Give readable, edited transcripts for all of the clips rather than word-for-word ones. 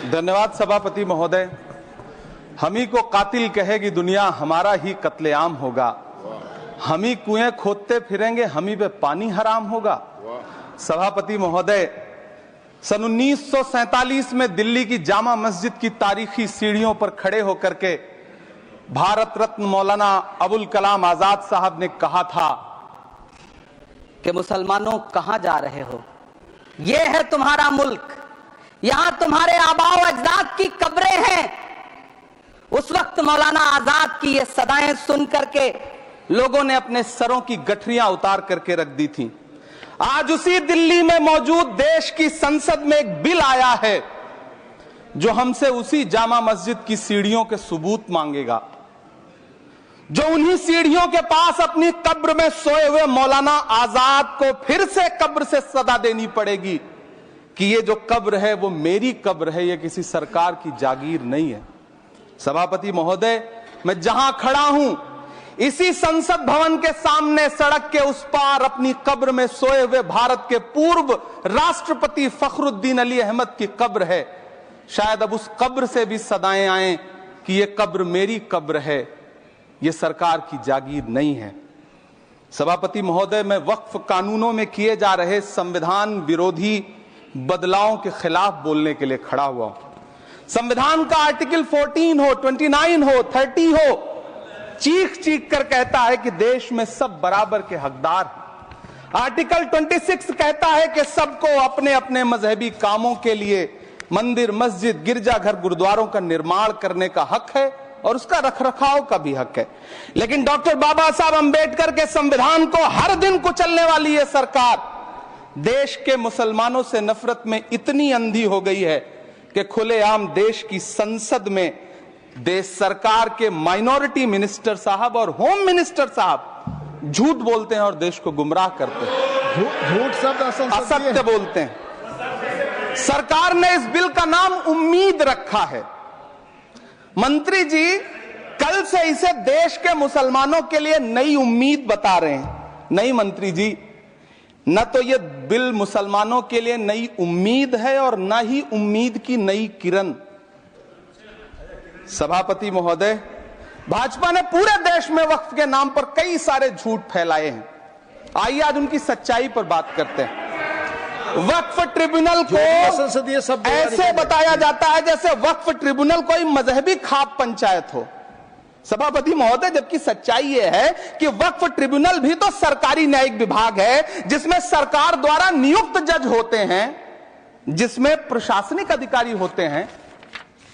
धन्यवाद सभापति महोदय। हम ही को कातिल कहेगी दुनिया, हमारा ही कत्लेआम होगा। हम ही कुएं खोदते फिरेंगे, हम ही पे पानी हराम होगा। सभापति महोदय, सन 1947 में दिल्ली की जामा मस्जिद की तारीखी सीढ़ियों पर खड़े होकर के भारत रत्न मौलाना अबुल कलाम आजाद साहब ने कहा था कि मुसलमानों कहां जा रहे हो, ये है तुम्हारा मुल्क, यहां तुम्हारे आबाओ अजदाद की कब्रें हैं। उस वक्त मौलाना आजाद की ये सदाएं सुन करके लोगों ने अपने सरों की गठरियां उतार करके रख दी थी। आज उसी दिल्ली में मौजूद देश की संसद में एक बिल आया है जो हमसे उसी जामा मस्जिद की सीढ़ियों के सबूत मांगेगा, जो उन्हीं सीढ़ियों के पास अपनी कब्र में सोए हुए मौलाना आजाद को फिर से कब्र से सदा देनी पड़ेगी कि ये जो कब्र है वो मेरी कब्र है, ये किसी सरकार की जागीर नहीं है। सभापति महोदय, मैं जहां खड़ा हूं इसी संसद भवन के सामने सड़क के उस पार अपनी कब्र में सोए हुए भारत के पूर्व राष्ट्रपति फखरुद्दीन अली अहमद की कब्र है। शायद अब उस कब्र से भी सदाएं आए कि ये कब्र मेरी कब्र है, ये सरकार की जागीर नहीं है। सभापति महोदय, मैं वक्फ कानूनों में किए जा रहे संविधान विरोधी बदलावों के खिलाफ बोलने के लिए खड़ा हुआ हूं। संविधान का आर्टिकल 14 हो, 29 हो, 30 हो, चीख चीख कर कहता है कि देश में सब बराबर के हकदार हैं। आर्टिकल 26 कहता है कि सबको अपने अपने मजहबी कामों के लिए मंदिर, मस्जिद, गिरजाघर, गुरुद्वारों का निर्माण करने का हक है और उसका रखरखाव का भी हक है। लेकिन डॉक्टर बाबा साहब अंबेडकर के संविधान को हर दिन कुचलने वाली ये सरकार देश के मुसलमानों से नफरत में इतनी अंधी हो गई है कि खुलेआम देश की संसद में देश सरकार के माइनॉरिटी मिनिस्टर साहब और होम मिनिस्टर साहब झूठ बोलते हैं और देश को गुमराह करते हैं, झूठ शब्द असत्य बोलते हैं। सरकार ने इस बिल का नाम उम्मीद रखा है। मंत्री जी कल से इसे देश के मुसलमानों के लिए नई उम्मीद बता रहे हैं। नहीं मंत्री जी, न तो यह बिल मुसलमानों के लिए नई उम्मीद है और न ही उम्मीद की नई किरण। सभापति महोदय, भाजपा ने पूरे देश में वक्फ के नाम पर कई सारे झूठ फैलाए हैं। आइए आज उनकी सच्चाई पर बात करते हैं। वक्फ ट्रिब्यूनल को ऐसे बताया जाता है जैसे वक्फ ट्रिब्यूनल कोई मजहबी खाप पंचायत हो। सभापति महोदय, जबकि सच्चाई यह है कि वक्फ ट्रिब्यूनल भी तो सरकारी न्यायिक विभाग है जिसमें सरकार द्वारा नियुक्त जज होते हैं, जिसमें प्रशासनिक अधिकारी होते हैं,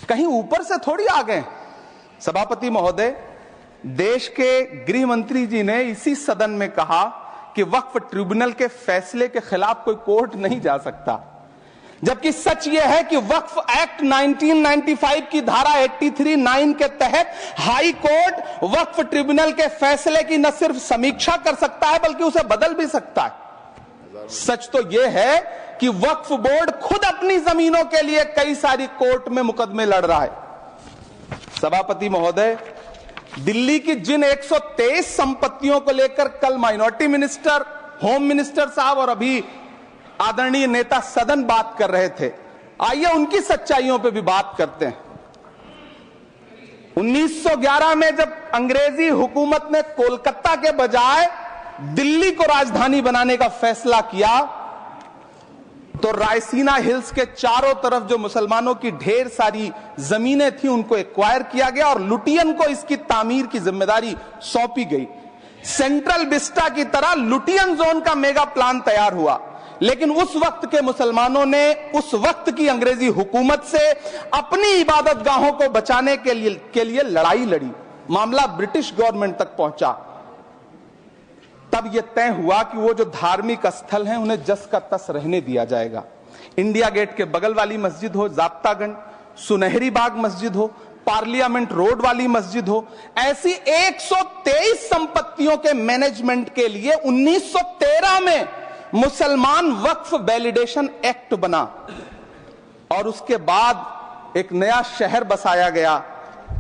कहीं ऊपर से थोड़ी आ गए। सभापति महोदय, देश के गृह मंत्री जी ने इसी सदन में कहा कि वक्फ ट्रिब्यूनल के फैसले के खिलाफ कोई कोर्ट नहीं जा सकता, जबकि सच यह है कि वक्फ एक्ट 1995 की धारा 83(9) के तहत हाई कोर्ट वक्फ ट्रिब्यूनल के फैसले की न सिर्फ समीक्षा कर सकता है बल्कि उसे बदल भी सकता है। सच तो यह है कि वक्फ बोर्ड खुद अपनी जमीनों के लिए कई सारी कोर्ट में मुकदमे लड़ रहा है। सभापति महोदय, दिल्ली की जिन 123 संपत्तियों को लेकर कल माइनॉरिटी मिनिस्टर, होम मिनिस्टर साहब और अभी आदरणीय नेता सदन बात कर रहे थे, आइए उनकी सच्चाइयों पे भी बात करते हैं। 1911 में जब अंग्रेजी हुकूमत ने कोलकाता के बजाय दिल्ली को राजधानी बनाने का फैसला किया तो रायसीना हिल्स के चारों तरफ जो मुसलमानों की ढेर सारी जमीनें थी उनको एक्वायर किया गया और लुटियन को इसकी तामीर की जिम्मेदारी सौंपी गई। सेंट्रल विस्टा की तरह लुटियन जोन का मेगा प्लान तैयार हुआ, लेकिन उस वक्त के मुसलमानों ने उस वक्त की अंग्रेजी हुकूमत से अपनी इबादत गाहों को बचाने के लिए लड़ाई लड़ी। मामला ब्रिटिश गवर्नमेंट तक पहुंचा। तब यह तय हुआ कि वो जो धार्मिक स्थल हैं उन्हें जस का तस रहने दिया जाएगा। इंडिया गेट के बगल वाली मस्जिद हो, जाब्तागंज, सुनहरी बाग मस्जिद हो, पार्लियामेंट रोड वाली मस्जिद हो, ऐसी 123 संपत्तियों के मैनेजमेंट के लिए 1913 में मुसलमान वक्फ वैलिडेशन एक्ट बना और उसके बाद एक नया शहर बसाया गया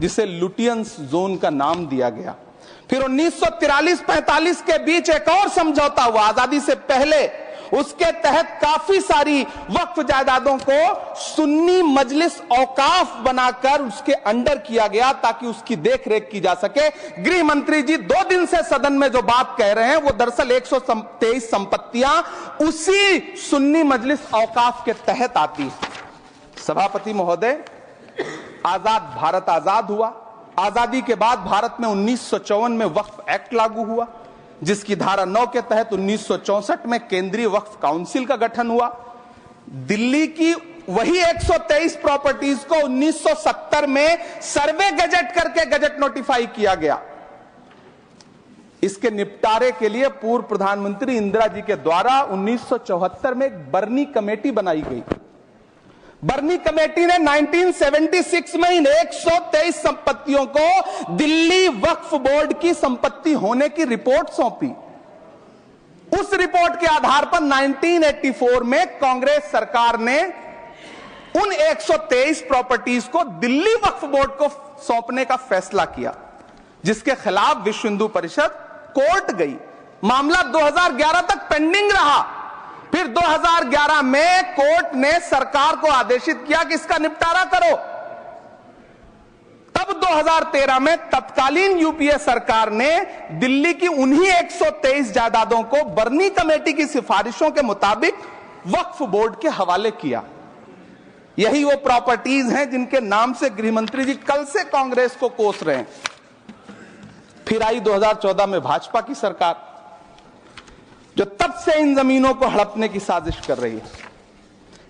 जिसे लुटियंस जोन का नाम दिया गया। फिर 1943-45 के बीच एक और समझौता हुआ आजादी से पहले उसके तहत काफी सारी वक्फ जायदादों को सुन्नी मजलिस औकाफ बनाकर उसके अंडर किया गया ताकि उसकी देखरेख की जा सके। गृह मंत्री जी 2 दिन से सदन में जो बात कह रहे हैं वो दरअसल 123 संपत्तियां उसी सुन्नी मजलिस औकाफ के तहत आती है। सभापति महोदय, आजाद भारत आजाद हुआ। आजादी के बाद भारत में 1954 में वक्फ एक्ट लागू हुआ, जिसकी धारा 9 के तहत 1964 में केंद्रीय वक्फ काउंसिल का गठन हुआ। दिल्ली की वही 123 प्रॉपर्टीज को 1970 में सर्वे गजट करके गजट नोटिफाई किया गया। इसके निपटारे के लिए पूर्व प्रधानमंत्री इंदिरा जी के द्वारा 1974 में एक बर्नी कमेटी बनाई गई। बर्नी कमेटी ने 1976 में इन 123 संपत्तियों को दिल्ली वक्फ बोर्ड की संपत्ति होने की रिपोर्ट सौंपी। उस रिपोर्ट के आधार पर 1984 में कांग्रेस सरकार ने उन 123 प्रॉपर्टीज को दिल्ली वक्फ बोर्ड को सौंपने का फैसला किया, जिसके खिलाफ विश्व हिंदू परिषद कोर्ट गई। मामला 2011 तक पेंडिंग रहा। फिर 2011 में कोर्ट ने सरकार को आदेशित किया कि इसका निपटारा करो। तब 2013 में तत्कालीन यूपीए सरकार ने दिल्ली की उन्हीं 123 जायदादों को बर्नी कमेटी की सिफारिशों के मुताबिक वक्फ बोर्ड के हवाले किया। यही वो प्रॉपर्टीज हैं जिनके नाम से गृह मंत्री जी कल से कांग्रेस को कोस रहे हैं। फिर आई 2014 में भाजपा की सरकार, जो तब से इन जमीनों को हड़पने की साजिश कर रही है।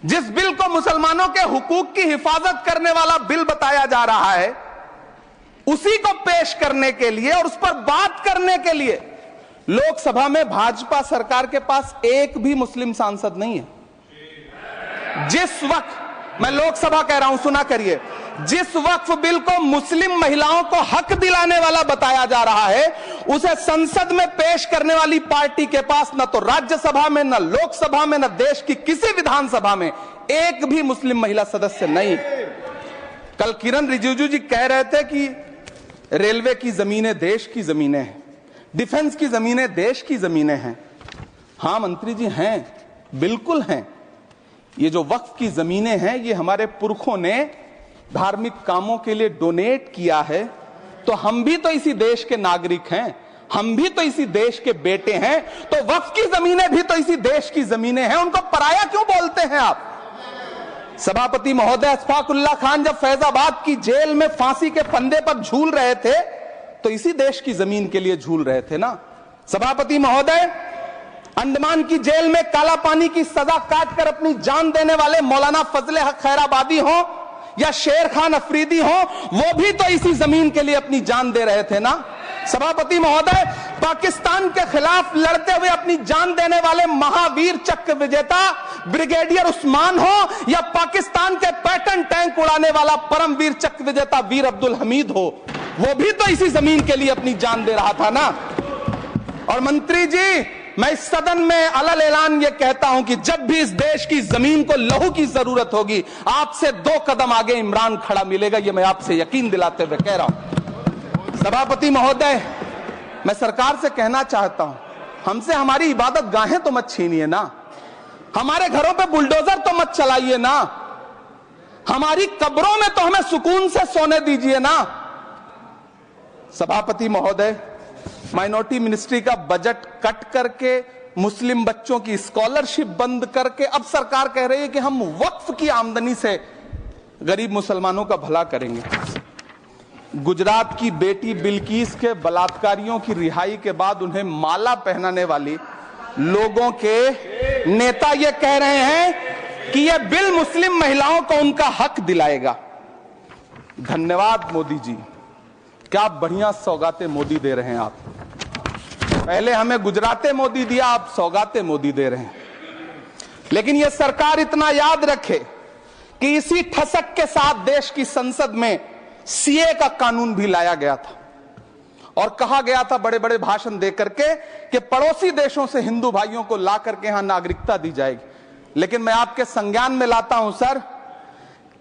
जिस बिल को मुसलमानों के हुकूक की हिफाजत करने वाला बिल बताया जा रहा है, उसी को पेश करने के लिए और उस पर बात करने के लिए लोकसभा में भाजपा सरकार के पास एक भी मुस्लिम सांसद नहीं है। जिस वक्त, मैं लोकसभा कह रहा हूं, सुना करिए, जिस वक्फ बिल को मुस्लिम महिलाओं को हक दिलाने वाला बताया जा रहा है, उसे संसद में पेश करने वाली पार्टी के पास न तो राज्यसभा में, न लोकसभा में, न देश की किसी विधानसभा में एक भी मुस्लिम महिला सदस्य नहीं। कल किरण रिजिजू जी कह रहे थे कि रेलवे की जमीनें देश की जमीनें हैं, डिफेंस की जमीनें देश की जमीनें हैं। हां मंत्री जी, हैं, बिल्कुल हैं। ये जो वक्फ की जमीनें हैं, ये हमारे पुरखों ने धार्मिक कामों के लिए डोनेट किया है। तो हम भी तो इसी देश के नागरिक हैं, हम भी तो इसी देश के बेटे हैं। तो वक्फ की जमीनें भी तो इसी देश की जमीनें हैं, उनको पराया क्यों बोलते हैं आप? सभापति महोदय, अशफाकुल्लाह खान जब फैजाबाद की जेल में फांसी के फंदे पर झूल रहे थे, तो इसी देश की जमीन के लिए झूल रहे थे ना। सभापति महोदय, अंडमान की जेल में काला पानी की सजा काटकर अपनी जान देने वाले मौलाना फजले हक खैराबादी हो या शेर खान अफरीदी हो, वो भी तो इसी जमीन के लिए अपनी जान दे रहे थे ना। सभापति महोदय, पाकिस्तान के खिलाफ लड़ते हुए अपनी जान देने वाले महावीर चक्र विजेता ब्रिगेडियर उस्मान हो या पाकिस्तान के पैटर्न टैंक उड़ाने वाला परमवीर चक्र विजेता वीर अब्दुल हमीद हो, वो भी तो इसी जमीन के लिए अपनी जान दे रहा था ना। और मंत्री जी, मैं इस सदन में अलल ऐलान ये कहता हूं कि जब भी इस देश की जमीन को लहू की जरूरत होगी, आपसे 2 कदम आगे इमरान खड़ा मिलेगा। ये मैं आपसे यकीन दिलाते हुए कह रहा हूं। सभापति महोदय, मैं सरकार से कहना चाहता हूं, हमसे हमारी इबादत गाहें तो मत छीनिए ना, हमारे घरों पे बुलडोजर तो मत चलाइए ना, हमारी कब्रों में तो हमें सुकून से सोने दीजिए ना। सभापति महोदय, माइनॉरिटी मिनिस्ट्री का बजट कट करके, मुस्लिम बच्चों की स्कॉलरशिप बंद करके अब सरकार कह रही है कि हम वक्फ की आमदनी से गरीब मुसलमानों का भला करेंगे। गुजरात की बेटी बिल्किस के बलात्कारियों की रिहाई के बाद उन्हें माला पहनाने वाली लोगों के नेता ये कह रहे हैं कि यह बिल मुस्लिम महिलाओं को उनका हक दिलाएगा। धन्यवाद मोदी जी, क्या बढ़िया सौगातें मोदी दे रहे हैं आप। पहले हमें गुजराते मोदी दिया, आप सौगातें मोदी दे रहे हैं। लेकिन यह सरकार इतना याद रखे कि इसी ठसक के साथ देश की संसद में सीए का कानून भी लाया गया था और कहा गया था बड़े बड़े भाषण देकर के कि पड़ोसी देशों से हिंदू भाइयों को ला करके यहां नागरिकता दी जाएगी। लेकिन मैं आपके संज्ञान में लाता हूं सर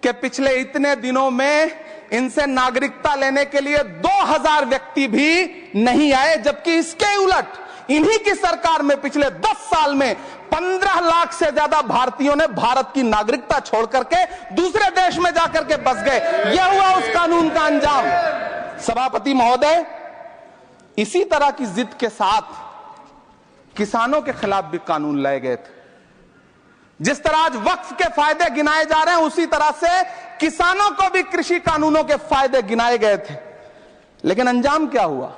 कि पिछले इतने दिनों में इनसे नागरिकता लेने के लिए 2000 व्यक्ति भी नहीं आए, जबकि इसके उलट इन्हीं की सरकार में पिछले 10 साल में 15 लाख से ज्यादा भारतीयों ने भारत की नागरिकता छोड़ करके दूसरे देश में जाकर के बस गए। यह हुआ उस कानून का अंजाम। सभापति महोदय, इसी तरह की जिद के साथ किसानों के खिलाफ भी कानून लाए गए थे। जिस तरह आज वक्फ के फायदे गिनाए जा रहे हैं, उसी तरह से किसानों को भी कृषि कानूनों के फायदे गिनाए गए थे। लेकिन अंजाम क्या हुआ?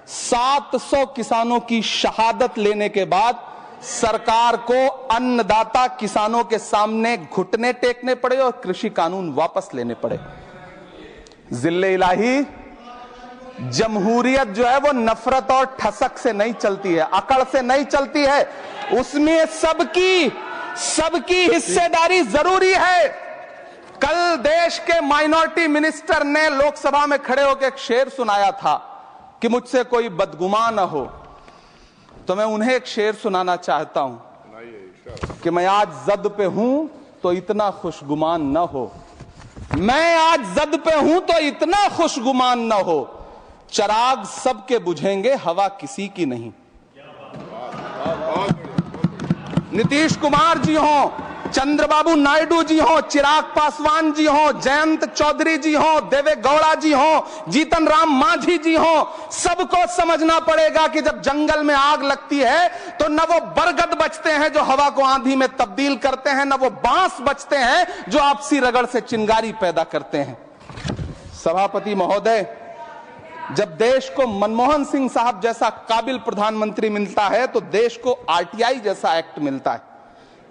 700 किसानों की शहादत लेने के बाद सरकार को अन्नदाता किसानों के सामने घुटने टेकने पड़े और कृषि कानून वापस लेने पड़े। जिल्ले इलाही, जमहूरियत जो है वो नफरत और ठसक से नहीं चलती है, अकड़ से नहीं चलती है। उसमें सबकी हिस्सेदारी जरूरी है। कल देश के माइनॉरिटी मिनिस्टर ने लोकसभा में खड़े होकर एक शेर सुनाया था कि मुझसे कोई बदगुमान न हो, तो मैं उन्हें एक शेर सुनाना चाहता हूं कि मैं आज जद पे हूं तो इतना खुशगुमान न हो, मैं आज जद पे हूं तो इतना खुशगुमान न हो, चराग सबके बुझेंगे हवा किसी की नहीं। नीतीश कुमार जी हो, चंद्रबाबू नायडू जी हो, चिराग पासवान जी हो, जयंत चौधरी जी हो, देवे गौड़ा जी हो, जीतन राम मांझी जी हो, सबको समझना पड़ेगा कि जब जंगल में आग लगती है तो न वो बरगद बचते हैं जो हवा को आंधी में तब्दील करते हैं, न वो बांस बचते हैं जो आपसी रगड़ से चिंगारी पैदा करते हैं। सभापति महोदय, जब देश को मनमोहन सिंह साहब जैसा काबिल प्रधानमंत्री मिलता है तो देश को आरटीआई जैसा एक्ट मिलता है,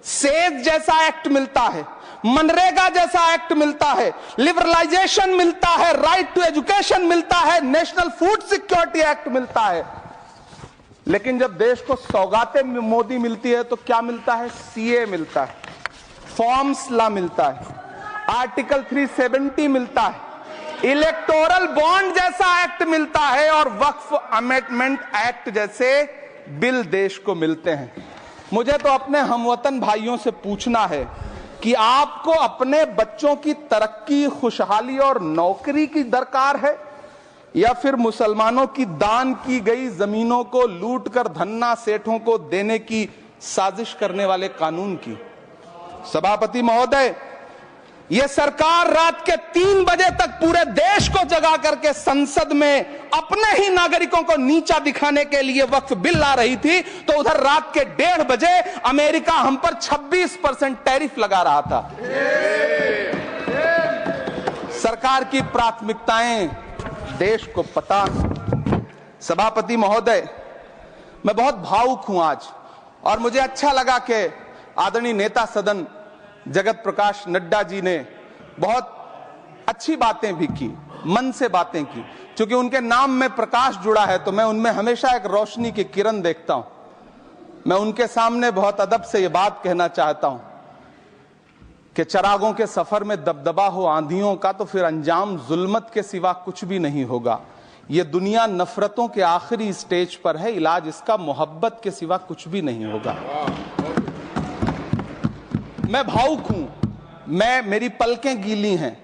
सेज जैसा एक्ट मिलता है, मनरेगा जैसा एक्ट मिलता है, लिबरलाइजेशन मिलता है, राइट टू एजुकेशन मिलता है, नेशनल फूड सिक्योरिटी एक्ट मिलता है। लेकिन जब देश को सौगातें मोदी मिलती है तो क्या मिलता है? सीए मिलता है, फॉर्म्स लॉ मिलता है, आर्टिकल 370 मिलता है, इलेक्टोरल बॉन्ड जैसा एक्ट मिलता है और वक्फ अमेंडमेंट एक्ट जैसे बिल देश को मिलते हैं। मुझे तो अपने हमवतन भाइयों से पूछना है कि आपको अपने बच्चों की तरक्की, खुशहाली और नौकरी की दरकार है या फिर मुसलमानों की दान की गई जमीनों को लूटकर धन्ना सेठों को देने की साजिश करने वाले कानून की? सभापति महोदय, यह सरकार रात के 3 बजे तक पूरे देश को जगा करके संसद में अपने ही नागरिकों को नीचा दिखाने के लिए वक्फ बिल ला रही थी, तो उधर रात के 1:30 बजे अमेरिका हम पर 26% टैरिफ लगा रहा था। सरकार की प्राथमिकताएं देश को पता। सभापति महोदय, मैं बहुत भावुक हूं आज, और मुझे अच्छा लगा कि आदरणीय नेता सदन जगत प्रकाश नड्डा जी ने बहुत अच्छी बातें भी की, मन से बातें की। क्योंकि उनके नाम में प्रकाश जुड़ा है तो मैं उनमें हमेशा एक रोशनी की किरण देखता हूं। मैं उनके सामने बहुत अदब से यह बात कहना चाहता हूं कि चरागों के सफर में दबदबा हो आंधियों का तो फिर अंजाम जुल्मत के सिवा कुछ भी नहीं होगा। यह दुनिया नफरतों के आखिरी स्टेज पर है, इलाज इसका मोहब्बत के सिवा कुछ भी नहीं होगा। मैं भावुक हूं, मेरी पलकें गीली हैं।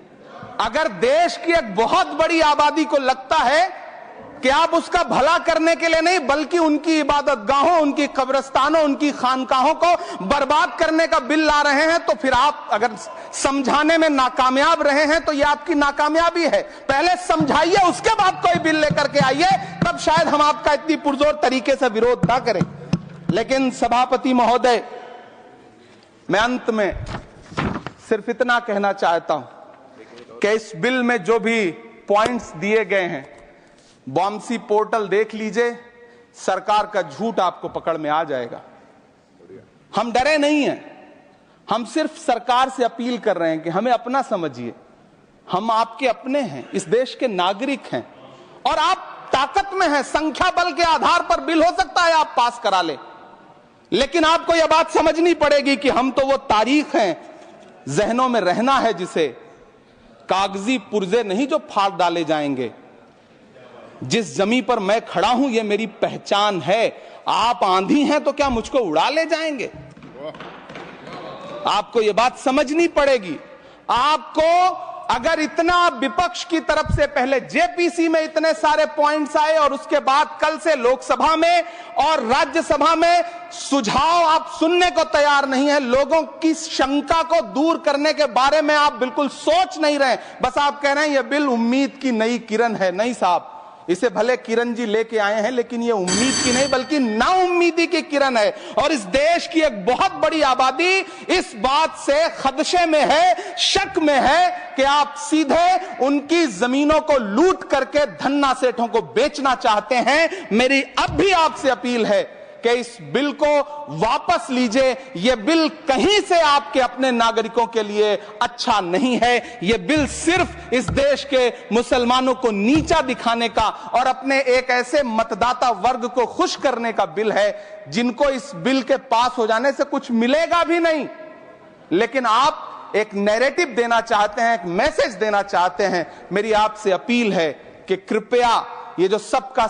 अगर देश की एक बहुत बड़ी आबादी को लगता है कि आप उसका भला करने के लिए नहीं बल्कि उनकी इबादतगाहों, उनकी कब्रिस्तानों, उनकी खानकाहों को बर्बाद करने का बिल ला रहे हैं, तो फिर आप अगर समझाने में नाकामयाब रहे हैं तो यह आपकी नाकामयाबी है। पहले समझाइए, उसके बाद कोई बिल लेकर के आइए, तब शायद हम आपका इतनी पुरजोर तरीके से विरोध ना करें। लेकिन सभापति महोदय, मैं अंत में सिर्फ इतना कहना चाहता हूं कि इस बिल में जो भी पॉइंट्स दिए गए हैं, बॉम्सी पोर्टल देख लीजिए, सरकार का झूठ आपको पकड़ में आ जाएगा। हम डरे नहीं हैं, हम सिर्फ सरकार से अपील कर रहे हैं कि हमें अपना समझिए। हम आपके अपने हैं, इस देश के नागरिक हैं और आप ताकत में हैं। संख्या बल के आधार पर बिल हो सकता है आप पास करा ले, लेकिन आपको यह बात समझनी पड़ेगी कि हम तो वो तारीख हैं, जहनों में रहना है जिसे कागजी पुर्जे नहीं जो फाड़ डाले जाएंगे। जिस जमीन पर मैं खड़ा हूं यह मेरी पहचान है। आप आंधी हैं तो क्या मुझको उड़ा ले जाएंगे? आपको यह बात समझनी पड़ेगी। आपको अगर इतना विपक्ष की तरफ से पहले जेपीसी में इतने सारे पॉइंट्स आए और उसके बाद कल से लोकसभा में और राज्यसभा में सुझाव आप सुनने को तैयार नहीं है, लोगों की शंका को दूर करने के बारे में आप बिल्कुल सोच नहीं रहे, बस आप कह रहे हैं यह बिल उम्मीद की नई किरण है। नहीं साहब, इसे भले किरण जी लेके आए हैं, लेकिन ये उम्मीद की नहीं बल्कि नाउम्मीदी की किरण है। और इस देश की एक बहुत बड़ी आबादी इस बात से खदशे में है, शक में है कि आप सीधे उनकी जमीनों को लूट करके धन्ना सेठों को बेचना चाहते हैं। मेरी अब भी आपसे अपील है कि इस बिल को वापस लीजिए। यह बिल कहीं से आपके अपने नागरिकों के लिए अच्छा नहीं है। यह बिल सिर्फ इस देश के मुसलमानों को नीचा दिखाने का और अपने एक ऐसे मतदाता वर्ग को खुश करने का बिल है जिनको इस बिल के पास हो जाने से कुछ मिलेगा भी नहीं, लेकिन आप एक नैरेटिव देना चाहते हैं, एक मैसेज देना चाहते हैं। मेरी आपसे अपील है कि कृपया ये जो सबका